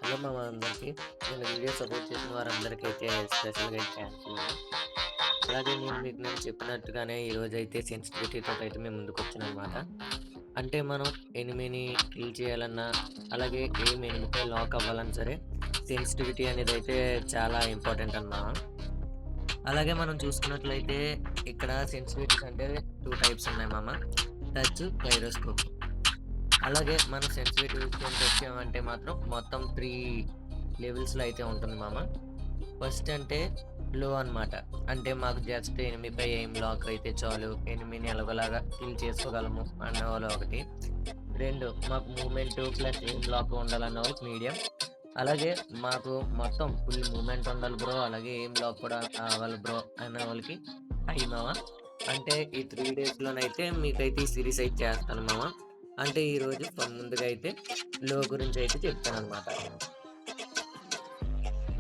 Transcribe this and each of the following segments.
Hello మా అందరికీ. నేను వీడియో సపోర్ట్ చేసిన వారందరికైతే స్పెషల్‌గా థాంక్యూ. అలాగే నేను చెప్పినట్టుగానే ఈరోజైతే సెన్సిటివిటీతో అయితే మేము ముందుకొచ్చాననమాట. అంటే మనం ఎనిమీని కిల్ చేయాలన్నా, అలాగే ఎనిమిపై లాక్ అవ్వాలన్నా సరే సెన్సిటివిటీ అనేదైతే చాలా ఇంపార్టెంట్ అన్నమాట. అలాగే మనం చూసుకున్నట్లయితే ఇక్కడ సెన్సిటివిటీస్ అంటే 2 టైప్స్ ఉన్నాయి మామ. Touch, gyroscope. అలాగే మనం సెన్సిటివిటీ విషయానికొచ్చామంటే మాత్రం మొత్తం 3 లెవెల్స్‌లో అయితే ఉంటుంది మామ. ఫస్ట్ అంటే లో అనమాట. అంటే మాకు జస్ట్ ఎనిమీపై ఎయిమ్ లాక్ అయితే చాలు. ఎనిమీని ఎలాగోలాగా కిల్ చేసుకోగలము అన్నవాళ్ళు ఒకటి. 2 మాకు మూవ్‌మెంట్ ప్లస్ ఎయిమ్ లాక్ ఉండాలన్న వాళ్ళకి మీడియం. అలాగే మాకు మొత్తం ఫుల్ మూవ్‌మెంట్ ఉండాలి బ్రో. అలాగే ఎయిమ్ లాక్ కూడా కావాలి బ్రో అనే వాళ్ళకి హై మామ. అంటే ఈ 3 డేస్‌లోనైతే మీకైతే ఈ సిరీస్ అయితే చేస్తాను మామ. అంటే ఈరోజు ముందుగా అయితే లో గురించి అయితే చెప్తాననమాట.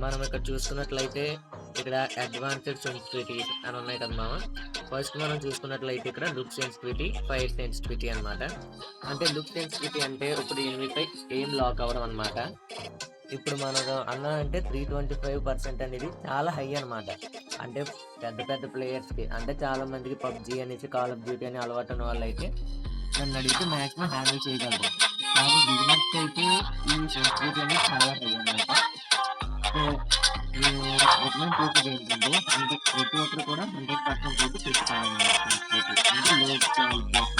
మనం ఇక్కడ చూసుకున్నట్లయితే ఇక్కడ అడ్వాన్స్డ్ సెన్సిటివిటీస్ అని ఉన్నాయి కదా మామ. ఫస్ట్ మనం చూసుకున్నట్లయితే ఇక్కడ లుక్ సెన్సిటివిటీ, ఫైర్ సెన్సిటివిటీ అనమాట. అంటే లుక్ సెన్సిటివిటీ అంటే ఇప్పుడు ఎనిమిపై ఏం లాక్ అవ్వడం అనమాట. ఇప్పుడు మనకు అంటే 325% అనేది చాలా హై అనమాట. అంటే పెద్ద పెద్ద ప్లేయర్స్‌కి అంటే చాలా మందికి పబ్‌జీ అనేసి, కాల్ ఆఫ్ డ్యూటీ అని అలవాటు ఉన్న వాళ్ళైతే నన్ను అడిగితే మాక్సిమం హ్యాండిల్ చేయగలరు. కానీ బిగినర్స్‌కి అయితే ఈ సెన్సిటివిటీ అనేది చాలా హై అనమాట. సో, నేను రికమెండ్ చేసేది ఏంటంటే అంటే ప్రతి ఒక్కరు కూడా 100% అయితే పెట్టుకోవాలన్నమాట సెన్సిటివిటీ. అంటే లో ఉద్దేశం.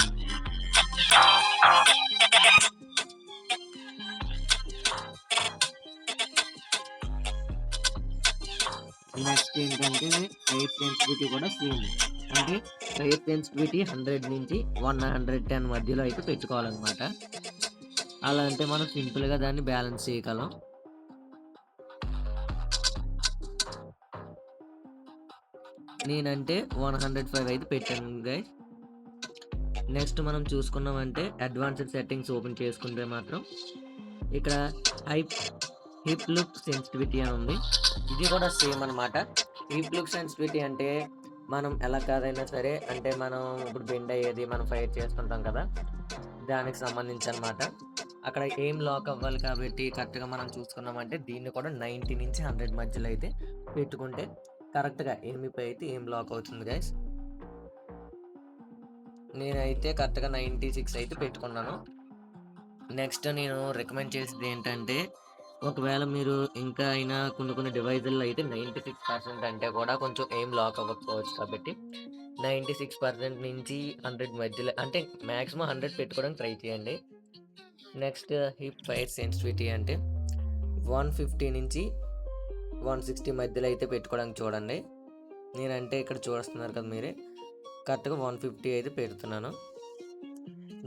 నెక్స్ట్ ఏంటంటే ఫైర్ సెన్సిటివిటీ కూడా సేమ్. అంటే ఫైర్ సెన్సిటివిటీ 100 నుంచి 110 మధ్యలో అయితే పెట్టుకోవాలన్నమాట. అలా అంటే మనం సింపుల్‌గా దాన్ని బ్యాలెన్స్ చేయగలం. నేనంటే 105 అయితే పెట్టాను గైస్. నెక్స్ట్ మనం చూసుకున్నామంటే అడ్వాన్స్డ్ సెట్టింగ్స్ ఓపెన్ చేసుకుంటే మాత్రం ఇక్కడ హిప్ లుక్ సెన్సిటివిటీ అని ఉంది. ఇది కూడా సేమ్ అనమాట. హిప్ లుక్ సెన్సిటివిటీ అంటే మనం ఎలా కాదైనా సరే అంటే మనం ఇప్పుడు బెండ్ అయ్యేది మనం ఫైర్ చేస్తుంటాం కదా! దానికి సంబంధించి అనమాట. అక్కడ ఎయిమ్ లాక్ అవ్వాలి కాబట్టి కరెక్ట్‌గా మనం చూసుకున్నామంటే దీన్ని కూడా 90-100 మధ్యలో అయితే పెట్టుకుంటే కరెక్ట్‌గా ఎనిమిపై అయితే ఎయిమ్ లాక్ అవుతుంది గైస్. నేనైతే కరెక్ట్‌గా 96 అయితే పెట్టుకున్నాను. నెక్స్ట్ నేను రికమెండ్ చేసేది ఏంటంటే ఒకవేళ మీరు ఇంకా అయినా కొన్ని డివైజుల్లో అయితే 96% అంటే కూడా కొంచెం ఎయిమ్ లాక్ అవ్వకపోవచ్చు కాబట్టి 96% నుంచి 100 మధ్యలో అంటే మాక్సిమం 100 పెట్టుకోవడానికి ట్రై చేయండి. నెక్స్ట్ హిప్ ఫైర్ సెన్సిటివిటీ అంటే 150 నుంచి 160 మధ్యలో అయితే పెట్టుకోవడానికి చూడండి. నేనంటే ఇక్కడ చూస్తున్నారు కదా మీరే కరెక్ట్‌గా 150 అయితే పెడుతున్నాను.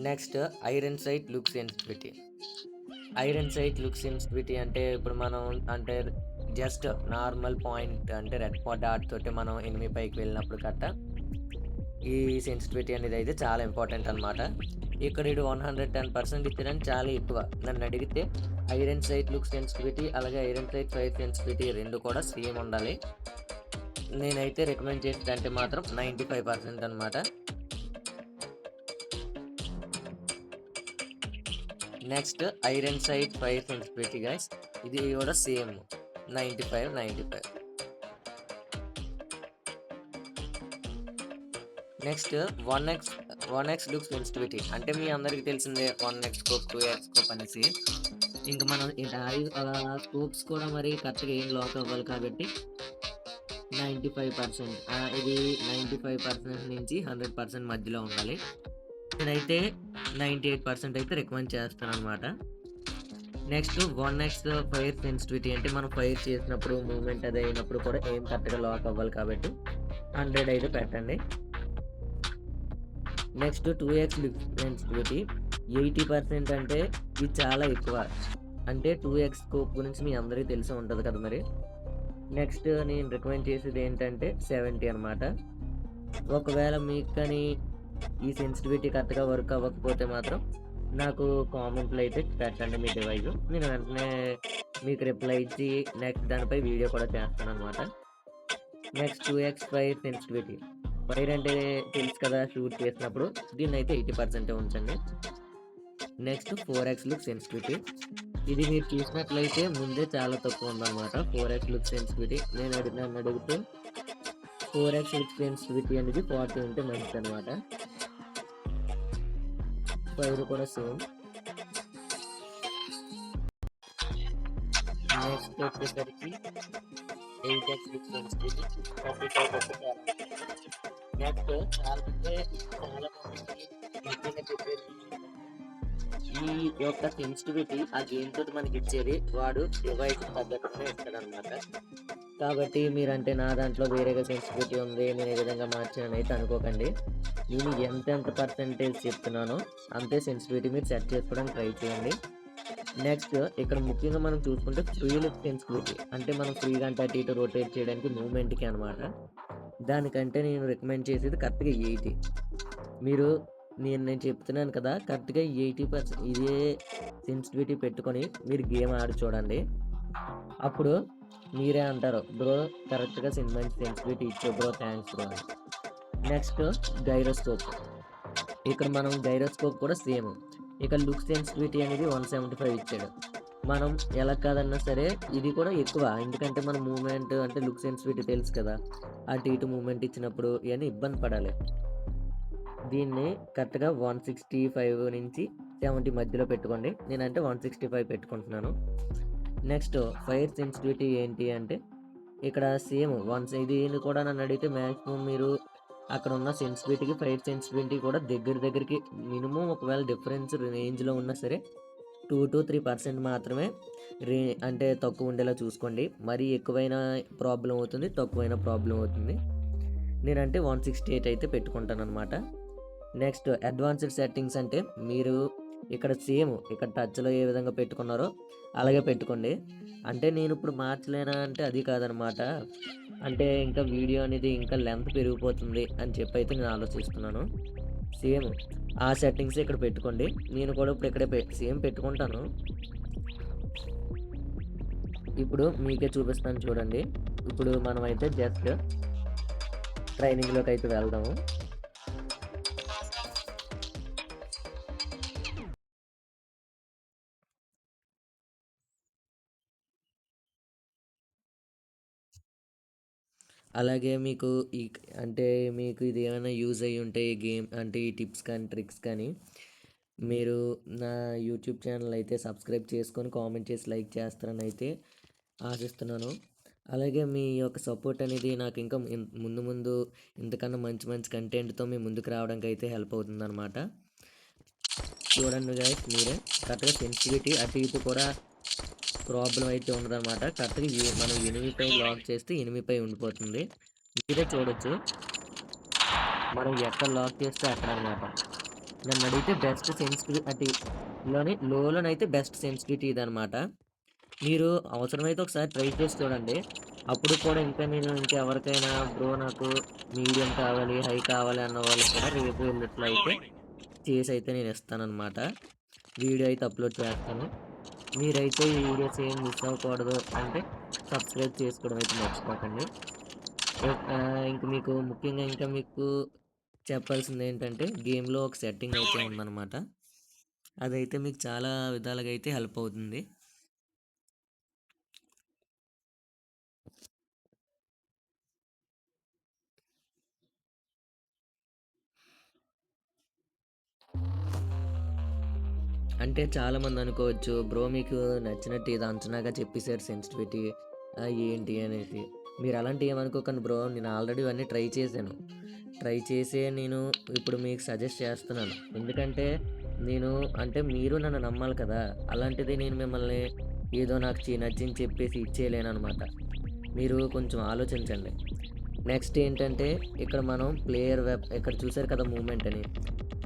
Next iron sight look sensitivity. Iron sight look sensitivity అంటే ఇప్పుడు మనం అంటే జస్ట్ నార్మల్ పాయింట్ అంటే రెడ్ డాట్ తోటి మనం ఎనిమి పైకి వెళ్ళినప్పుడు గట్ట ఈ సెన్సిటివిటీ అనేది అయితే చాలా ఇంపార్టెంట్ అనమాట. ఇక్కడ ఇది 110% ఇచ్చారని చాలా ఎక్కువ. నన్ను అడిగితే ఐరన్ సైట్ లుక్ సెన్సిటివిటీ అలాగే ఐరన్ సైట్ ఫైర్ సెన్సిటివిటీ 2 కూడా సేమ్ ఉండాలి. నేనైతే రికమెండ్ చేసేదంటే మాత్రం 95% అనమాట. Next iron sight fire sensitivity guys. ఇది కూడా same 95. Next 1x look sensitivity. అంటే మీ అందరికీ తెలిసిందే 1x స్కోప్, 2x స్కోప్ అనేసి. ఇంక మనం స్కోప్స్ కూడా మరి కరెక్ట్‌గా ఏం లాక్ అవ్వాలి కాబట్టి 95%. ఇది 95% నుంచి 100% మధ్యలో ఉండాలి. నేనైతే 98% అయితే రికమెండ్ చేస్తాననమాట. నెక్స్ట్ 1x ఫైర్ సెన్సిటివిటీ అంటే మనం ఫైర్ చేసినప్పుడు మూవ్‌మెంట్ అది అయినప్పుడు కూడా ఎయిమ్ కరెక్ట్‌గా లాక్ అవ్వాలి కాబట్టి 100 అయితే పెట్టండి. నెక్స్ట్ 2x లుక్ సెన్సిటివిటీ 80% అంటే ఇది చాలా ఎక్కువ. అంటే 2x స్కోప్ గురించి మీ అందరికీ తెలిసే ఉంటది కదా మరి. నెక్స్ట్ నేను రికమెండ్ చేసేది ఏంటంటే 70 అనమాట. ఒకవేళ మీకు కానీ ఈ సెన్సిటివిటీ కరెక్ట్‌గా వర్క్ అవ్వకపోతే మాత్రం నాకు కామెంట్‌లో అయితే పెట్టండి మీ డివైస్. నేను వెంటనే మీకు రిప్లై ఇచ్చి నెక్స్ట్ దానిపై వీడియో కూడా చేస్తాననమాట. Next 2x fire sensitivity. Fire అంటే తెలుసు కదా షూట్ చేసినప్పుడు. దీన్నైతే 80% ఉంచండి. Next 4x look sensitivity. ఇది మీరు చూసినట్లయితే ముందే చాలా తక్కువ ఉందన్నమాట 4x లుక్ సెన్సిటివిటీ. నన్ను అడిగితే 4x లుక్ సెన్సిటివిటీ అనేది 40 ఉంటే మంచిదన్నమాట. ఫైర్ కూడా సేమ్. నెక్స్ట్ వచ్చేసరికి 8x లుక్ సెన్సిటివిటీ 35 వస్తే చాలా. నెక్స్ట్ చాలా మందికి ముఖ్యంగా చెప్పేది ఈ యొక్క సెన్సిటివిటీ ఆ గేమ్ తోటి మనకి ఇచ్చేది వాడు డివైస్ తగ్గట్టుగానే ఇస్తాడనమాట. కాబట్టి మీరంటే నా దాంట్లో వేరేగా సెన్సిటివిటీ ఉంది నేను ఈ విధంగా మార్చానని అయితే అనుకోకండి. నేను ఎంత పర్సెంటేజ్ చెప్తున్నానో అంతే సెన్సిటివిటీ మీరు సెట్ చేసుకోవడానికి ట్రై చేయండి. నెక్స్ట్ ఇక్కడ ముఖ్యంగా మనం చూసుకుంటే ఫ్రీ లుక్ సెన్సిటివిటీ అంటే మనం ఫ్రీగా అంటే అటు ఇటు రొటేట్ చేయడానికి మూమెంట్కి అనమాట. దానికంటే నేను రికమెండ్ చేసేది కరెక్ట్గా 80. మీరు నేను చెప్తున్నాను కదా, కరెక్ట్గా 80% ఇదే సెన్సిటివిటీ పెట్టుకొని మీరు గేమ్ ఆడి చూడండి. అప్పుడు మీరే అంటారు, బ్రో కరెక్ట్గా మంచి సెన్సిటివిటీ ఇచ్చావు బ్రో, థ్యాంక్స్ బ్రో అని. Next gyroscope. ఇక్కడ మనం గైరోస్కోప్ కూడా సేమ్. ఇక్కడ లుక్ సెన్సిటివిటీ అనేది 175 ఇచ్చాడు. మనం ఎలా కాదన్నా సరే ఇది కూడా ఎక్కువ, ఎందుకంటే మన మూమెంట్ అంటే లుక్ సెన్సిటివిటీ తెలుసు కదా, అటు ఇటు మూమెంట్ ఇచ్చినప్పుడు ఇవన్నీ ఇబ్బంది పడాలి. దీన్ని కరెక్ట్గా 165 నుంచి 70 మధ్యలో పెట్టుకోండి. నేనంటే 165 పెట్టుకుంటున్నాను. నెక్స్ట్ ఫైర్ సెన్సిటివిటీ ఏంటి అంటే ఇక్కడ సేమ్ దీన్ని కూడా నన్ను అడిగితే మ్యాక్సిమం మీరు అక్కడ ఉన్న సెన్సిటివిటీకి ఫైర్ సెన్సిటివిటీ కూడా దగ్గరికి మినిమం ఒకవేళ డిఫరెన్స్ రేంజ్లో ఉన్నా సరే 2 to 3% మాత్రమే అంటే తక్కువ ఉండేలా చూసుకోండి. మరీ ఎక్కువైనా ప్రాబ్లం అవుతుంది, తక్కువైనా ప్రాబ్లం అవుతుంది. నేనంటే 168 అయితే పెట్టుకుంటాను అనమాట. నెక్స్ట్ అడ్వాన్స్డ్ సెట్టింగ్స్ అంటే మీరు ఇక్కడ సేమ్ ఇక్కడ టచ్లో ఏ విధంగా పెట్టుకున్నారో అలాగే పెట్టుకోండి. అంటే నేను ఇప్పుడు మార్చలేనా అంటే అది కాదనమాట. అంటే ఇంకా వీడియో అనేది ఇంకా లెంత్ పెరిగిపోతుంది అని చెప్పి అయితే నేను ఆలోచిస్తున్నాను. సేమ్ ఆ సెట్టింగ్స్ ఇక్కడ పెట్టుకోండి. నేను కూడా ఇప్పుడు ఇక్కడే సేమ్ పెట్టుకుంటాను. ఇప్పుడు మీకే చూపిస్తాను చూడండి. ఇప్పుడు మనం అయితే జస్ట్ ట్రైనింగ్లోకి అయితే వెళ్దాము. అలాగే మీకు అంటే మీకు ఇది ఏమైనా యూజ్ అయ్యి ఉంటే ఈ గేమ్ అంటే ఈ టిప్స్ కానీ ట్రిక్స్ కానీ మీరు నా యూట్యూబ్ ఛానల్ అయితే సబ్స్క్రైబ్ చేసుకొని కామెంట్ చేసి లైక్ చేస్తారని అయితే ఆశిస్తున్నాను. అలాగే మీ యొక్క సపోర్ట్ అనేది నాకు ఇంకా ముందు ఇంతకన్నా మంచి కంటెంట్తో మీ ముందుకు రావడానికి అయితే హెల్ప్ అవుతుందన్నమాట. చూడండి గైస్, మీరే కరెక్ట్గా సెన్సిటివిటీ అటు ఇటు కూడా ప్రాబ్లం అయితే ఉండదన్నమాట. కరెక్ట్గా మనం 8పై లాక్ చేస్తే 8పై ఉండిపోతుంది. మీరే చూడొచ్చు, మనం ఎక్కడ లాక్ చేస్తే అక్కడ అనమాట. నన్ను అడిగితే బెస్ట్ సెన్సిటివిటీ లోనైతే బెస్ట్ సెన్సిటివిటీ ఇదనమాట. మీరు అవసరమైతే ఒకసారి ట్రై చేసి చూడండి. అప్పుడు కూడా నేను ఇంకెవరికైనా బ్రో నాకు మీడియం కావాలి, హై కావాలి అన్న వాళ్ళకి కూడా రేపు వెళ్ళినట్లు అయితే చేసి అయితే నేను ఇస్తానన్నమాట. వీడియో అయితే అప్లోడ్ చేస్తాను. మీరైతే ఈ వీడియోస్ ఏం మిస్ అవ్వకూడదు అంటే సబ్స్క్రైబ్ చేసుకోవడం అయితే మర్చిపోకండి. ఇంక మీకు ముఖ్యంగా ఇంకా మీకు చెప్పాల్సింది ఏంటంటే గేమ్లో ఒక సెట్టింగ్ అయితే ఉందన్నమాట. అదైతే మీకు చాలా విధాలుగా అయితే హెల్ప్ అవుతుంది. అంటే చాలామంది అనుకోవచ్చు, బ్రో మీకు నచ్చినట్టు ఇది అంచనాగా చెప్పేశారు సెన్సిటివిటీ ఏంటి అనేసి. మీరు అలాంటి ఏమనుకోకండి బ్రో, నేను ఆల్రెడీ ఇవన్నీ ట్రై చేశాను. ట్రై చేసే నేను ఇప్పుడు మీకు సజెస్ట్ చేస్తున్నాను. ఎందుకంటే అంటే మీరు నన్ను నమ్మాలి కదా. అలాంటిది నేను మిమ్మల్ని ఏదో నాకు నచ్చింది చెప్పేసి ఇచ్చేయలేను అనమాట. మీరు కొంచెం ఆలోచించండి. నెక్స్ట్ ఏంటంటే ఇక్కడ మనం ప్లేయర్ ఇక్కడ చూసారు కదా మూమెంట్ అని.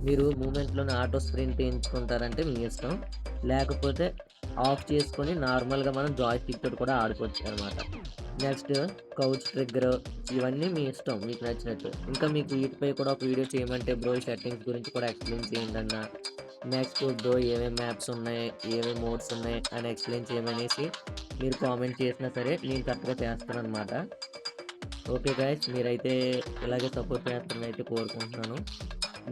మీరు మూమెంట్లోనే ఆటో స్ప్రింట్ ఎంచుకుంటారంటే మీ ఇష్టం, లేకపోతే ఆఫ్ చేసుకొని నార్మల్గా మనం జాయ్స్టిక్ తోటి కూడా ఆడుకోవచ్చు అనమాట. నెక్స్ట్ కౌచ్ ట్రిగ్గర్, ఇవన్నీ మీ ఇష్టం, మీకు నచ్చినట్టు. ఇంకా మీకు వీటిపై కూడా ఒక వీడియో చేయమంటే బ్రో సెట్టింగ్స్ గురించి కూడా ఎక్స్ప్లెయిన్ చేయండి అన్న. నెక్స్ట్ బ్రో ఏమేమి మ్యాప్స్ ఉన్నాయి, ఏమేమి మోడ్స్ ఉన్నాయి అని ఎక్స్ప్లెయిన్ చేయమనేసి మీరు కామెంట్ చేసినా సరే నేను కరెక్ట్గా చేస్తాను అనమాట. ఓకే గైస్, మీరైతే ఇలాగే సపోర్ట్ చేస్తారని అయితే కోరుకుంటున్నాను.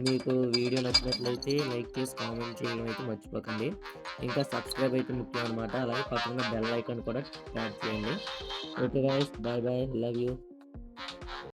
మీకు వీడియో నచ్చినట్లయితే లైక్ చేసి కామెంట్ చేయడం అయితే మర్చిపోకండి. ఇంకా సబ్స్క్రైబ్ అయితే ముఖ్యం అనమాట. అలాగే పక్కన బెల్ ఐకాన్ కూడా ట్యాప్ చేయండి. Okay guys, bye bye. Love you.